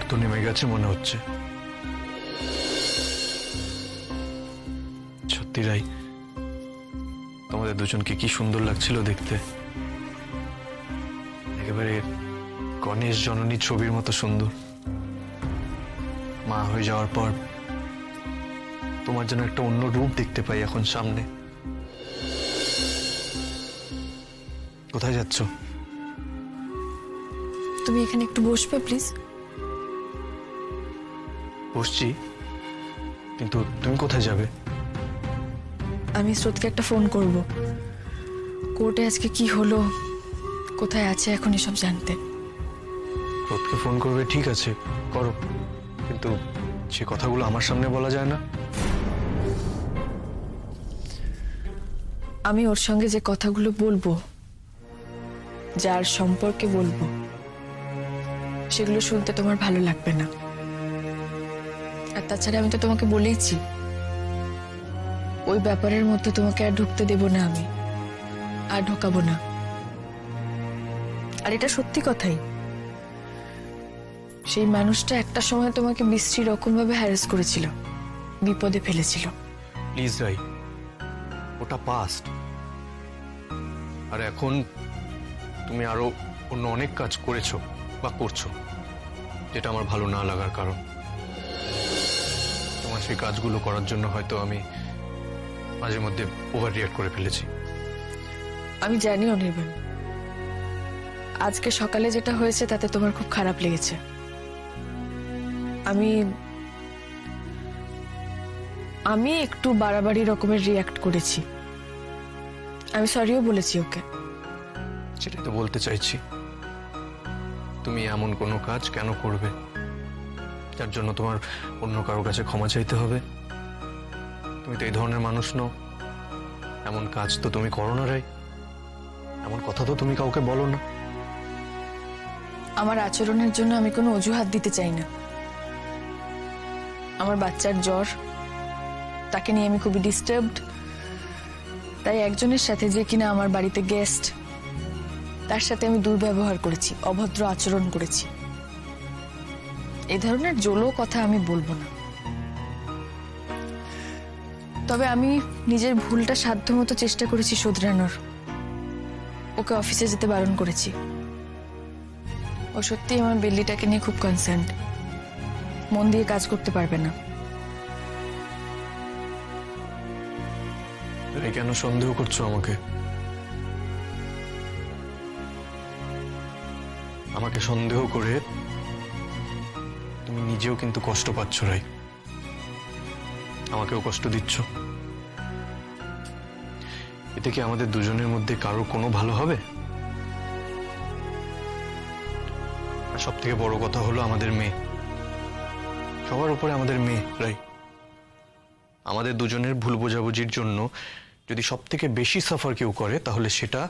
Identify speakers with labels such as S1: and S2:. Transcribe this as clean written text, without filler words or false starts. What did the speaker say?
S1: তো নেমে গেছে মনে হচ্ছে। সত্যি রাই, তোমাদের দুজনকে কি সুন্দর লাগছিল দেখতে, একেবারে গণেশ জননী ছবির মতো সুন্দর। মা হয়ে যাওয়ার পর তোমার যেন একটা অন্য রূপ দেখতে পাই এখন সামনে। কোথায় যাচ্ছ?
S2: তুমি এখানে একটু বসবে প্লিজ?
S1: বসছি, কিন্তু তুমি কোথায় যাবে?
S2: আমি স্রোতকে একটা ফোন করব। কোর্টে আজকে কি হলো, কোথায় আছে এখন এসব জানতে।
S1: রোদকে ফোন করবে, ঠিক আছে করো, কিন্তু সে কথাগুলো আমার সামনে বলা যায় না।
S2: আমি ওর সঙ্গে যে কথাগুলো বলবো, যার সম্পর্কে বলবো, সেগুলো শুনতে তোমার ভালো লাগবে না। আর তাছাড়া আমি তো তোমাকে বলেইছি, ওই ব্যাপারের মধ্যে তোমাকে আর ঢুকতে দেব না, আমি আর ঢোকাবো না। আর এটা সত্যি কথাই, সেই মানুষটা একটা সময় তোমাকে বিশ্রী রকম ভাবে হ্যারাস করেছিল, বিপদে ফেলেছিল।
S1: প্লিজ রাই, ওটা পাস্ট। আর এখন তুমি আরো অন্য অনেক কাজ করেছো বা করছো, যেটা আমার ভালো না লাগার কারণ। তোমার সেই কাজগুলো করার জন্য হয়তো আমি মাঝে মধ্যে ওভার রিঅ্যাক্ট করে ফেলেছি।
S2: আমি জানি অনির্বাণ, আজকে সকালে যেটা হয়েছে তাতে তোমার খুব খারাপ লেগেছে। আমি একটু বাড়াবাড়ি রকমের রিঅ্যাক্ট করেছি। আমি সরিও বলেছি ওকে।
S1: সেটাই তো বলতে চাইছি, তুমি এমন কোনো কাজ কেন করবে যার জন্য তোমার অন্য কারো কাছে ক্ষমা চাইতে হবে? তুমি তো এই ধরনের মানুষ নও, এমন কাজ তো তুমি করো না রাই, এমন কথা তো তুমি কাউকে বলো না।
S2: আমার আচরণের জন্য আমি কোনো অজুহাত দিতে চাই না। আমার বাচ্চার জ্বর, তাকে নিয়ে আমি খুবই ডিস্টার্বড। তাই একজনের সাথে, যে কিনা আমার বাড়িতে গেস্ট, তার সাথে আমি দুর্ব্যবহার করেছি, অভদ্র আচরণ করেছি। এই ধরনের জোলো কথা আমি বলবো না। তবে আমি নিজের ভুলটা সাধ্যমতো চেষ্টা করেছি শোধরানোর। ওকে অফিসে যেতে বারণ করেছি। ও সত্যি আমার বেল্লিটাকে নিয়ে খুব কনসার্ন, মন দিয়ে কাজ করতে পারবে না।
S1: রাই, কেন সন্দেহ করছো আমাকে? আমাকে সন্দেহ করে তুমি নিজেও কিন্তু কষ্ট পাচ্ছ রাই, আমাকেও কষ্ট দিচ্ছ। এতে কি আমাদের দুজনের মধ্যে কারোর কোনো ভালো হবে? আর সব থেকে বড় কথা হলো আমাদের মেয়ে, সবার উপরে আমাদের মেয়ে রাই। আমাদের দুজনের ভুল বোঝাবুঝির জন্য যদি সব থেকে বেশি সাফার কেউ করে, তাহলে সেটা